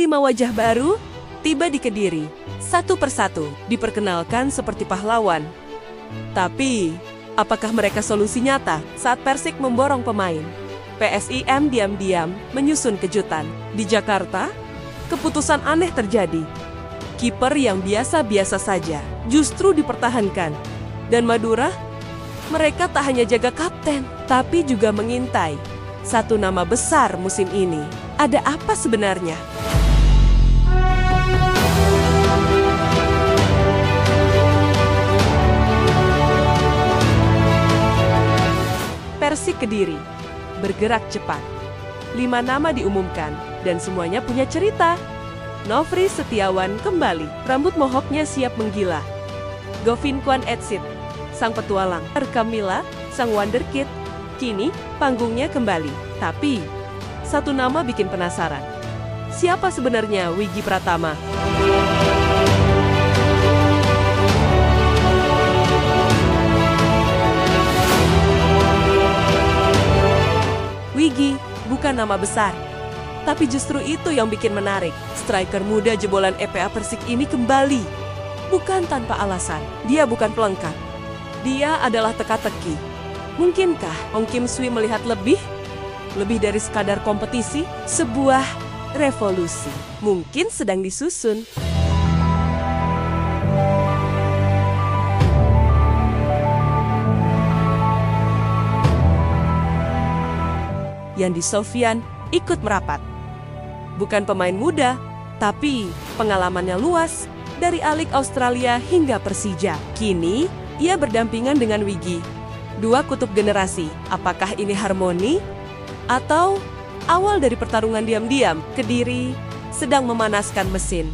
5 wajah baru tiba di Kediri. Satu persatu diperkenalkan seperti pahlawan. Tapi, apakah mereka solusi nyata saat Persik memborong pemain? PSIM diam-diam menyusun kejutan. Di Jakarta, keputusan aneh terjadi. Kiper yang biasa-biasa saja justru dipertahankan. Dan Madura, mereka tak hanya jaga kapten, tapi juga mengintai satu nama besar musim ini. Ada apa sebenarnya? Persik Kediri bergerak cepat. 5 nama diumumkan dan semuanya punya cerita. Nofri Setiawan kembali, rambut mohoknya siap menggila. Govin Kwan Etsit, sang petualang. Kamila, sang wonderkid. Kini panggungnya kembali. Tapi satu nama bikin penasaran. Siapa sebenarnya Wiggy Pratama? Wiggy bukan nama besar, tapi justru itu yang bikin menarik. Striker muda jebolan EPA Persik ini kembali. Bukan tanpa alasan, dia bukan pelengkap. Dia adalah teka-teki. Mungkinkah Ong Kim Sui melihat lebih dari sekadar kompetisi? Sebuah revolusi mungkin sedang disusun. Yandi Sofyan ikut merapat. Bukan pemain muda, tapi pengalamannya luas dari A-League Australia hingga Persija. Kini, ia berdampingan dengan Wiggy. 2 kutub generasi, apakah ini harmoni? Atau awal dari pertarungan diam-diam? Kediri sedang memanaskan mesin.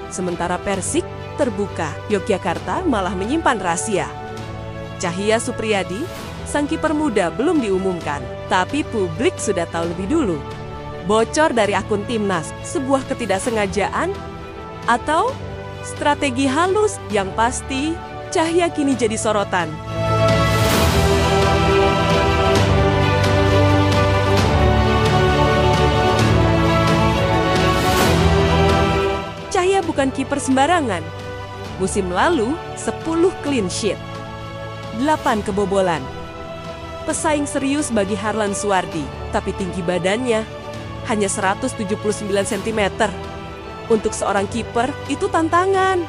Sementara Persik terbuka, Yogyakarta malah menyimpan rahasia. Cahya Supriyadi, sang kiper muda belum diumumkan, tapi publik sudah tahu lebih dulu. Bocor dari akun Timnas, sebuah ketidaksengajaan atau strategi halus? Yang pasti, Cahya kini jadi sorotan. Cahya bukan kiper sembarangan. Musim lalu, 10 clean sheet, 8 kebobolan. Pesaing serius bagi Harlan Suwardi, tapi tinggi badannya hanya 179 cm. Untuk seorang kiper, itu tantangan.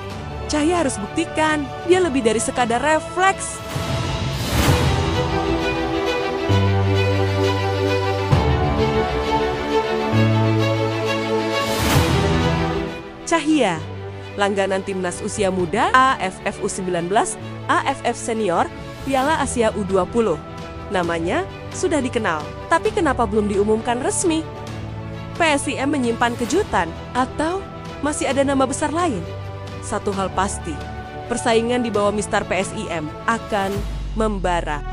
Cahya harus buktikan, dia lebih dari sekadar refleks. Cahya, langganan timnas usia muda, AFF U19, AFF Senior, Piala Asia U20. Namanya sudah dikenal, tapi kenapa belum diumumkan resmi? PSIM menyimpan kejutan atau masih ada nama besar lain? Satu hal pasti, persaingan di bawah Mister PSIM akan membara.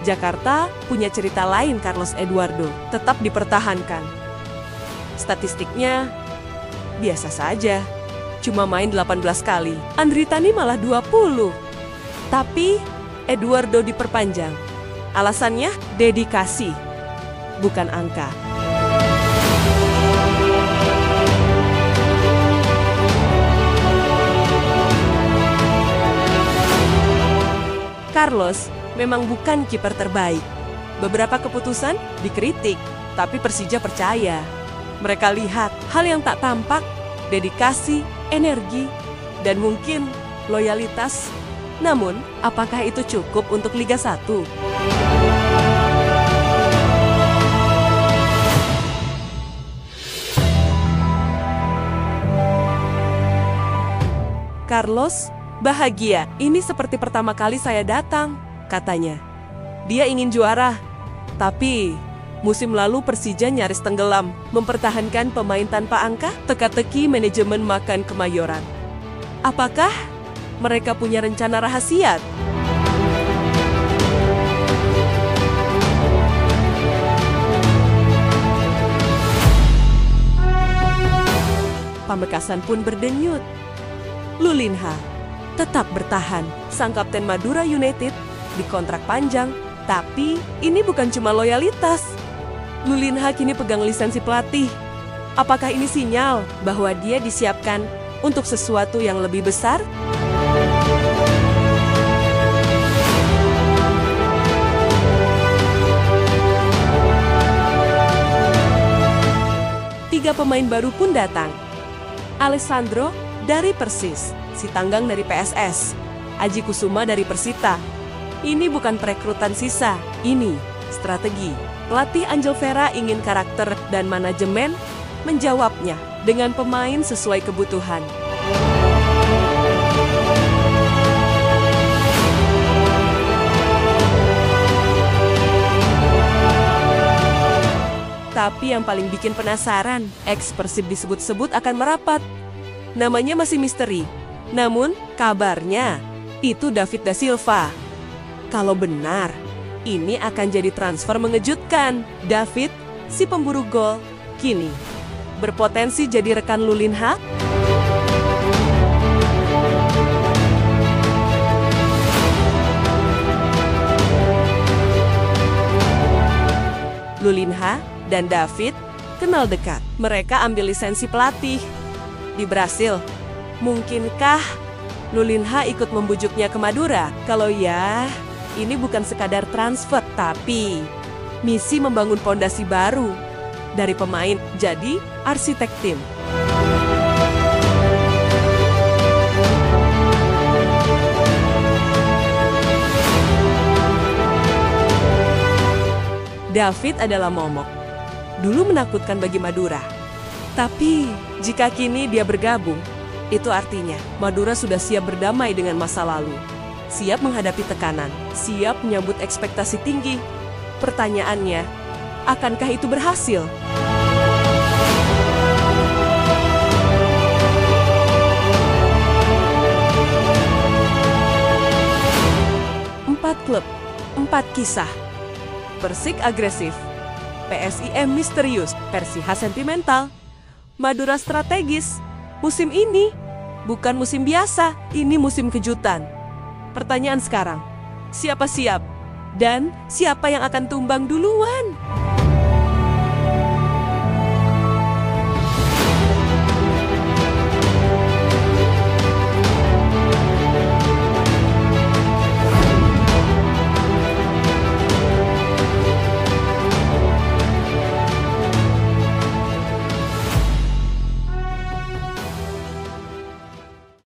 Jakarta punya cerita lain. Carlos Eduardo tetap dipertahankan. Statistiknya biasa saja, cuma main 18 kali. Andri Tani malah 20. Tapi Eduardo diperpanjang. Alasannya dedikasi, bukan angka. Carlos memang bukan kiper terbaik. Beberapa keputusan dikritik, tapi Persija percaya. Mereka lihat hal yang tak tampak, dedikasi, energi, dan mungkin loyalitas. Namun, apakah itu cukup untuk Liga 1? Carlos bahagia. Ini seperti pertama kali saya datang, katanya. Dia ingin juara, tapi musim lalu Persija nyaris tenggelam, mempertahankan pemain tanpa angka, teka-teki manajemen makan Kemayoran. Apakah mereka punya rencana rahasia? Pamekasan pun berdenyut. Lulinha tetap bertahan, sang kapten Madura United dikontrak panjang, tapi ini bukan cuma loyalitas. Lulinha kini pegang lisensi pelatih. Apakah ini sinyal bahwa dia disiapkan untuk sesuatu yang lebih besar? Tiga pemain baru pun datang. Alessandro dari Persis, si Tanggang dari PSS, Aji Kusuma dari Persita. Ini bukan perekrutan sisa, ini strategi. Pelatih Angel Vera ingin karakter dan manajemen menjawabnya dengan pemain sesuai kebutuhan. Tapi yang paling bikin penasaran, ex Persib disebut-sebut akan merapat. Namanya masih misteri, namun kabarnya itu David da Silva. Kalau benar, ini akan jadi transfer mengejutkan. David, si pemburu gol, kini berpotensi jadi rekan Lulinha. Lulinha dan David kenal dekat. Mereka ambil lisensi pelatih di Brasil. Mungkinkah Lulinha ikut membujuknya ke Madura? Kalau ya, ini bukan sekadar transfer, tapi misi membangun pondasi baru dari pemain jadi arsitek tim. David adalah momok. Dulu menakutkan bagi Madura. Tapi jika kini dia bergabung, itu artinya Madura sudah siap berdamai dengan masa lalu. Siap menghadapi tekanan, siap menyambut ekspektasi tinggi. Pertanyaannya, akankah itu berhasil? Empat klub, 4 kisah. Persik agresif, PSIM misterius, Persija sentimental, Madura strategis. Musim ini bukan musim biasa, ini musim kejutan. Pertanyaan sekarang, siapa siap? Dan siapa yang akan tumbang duluan?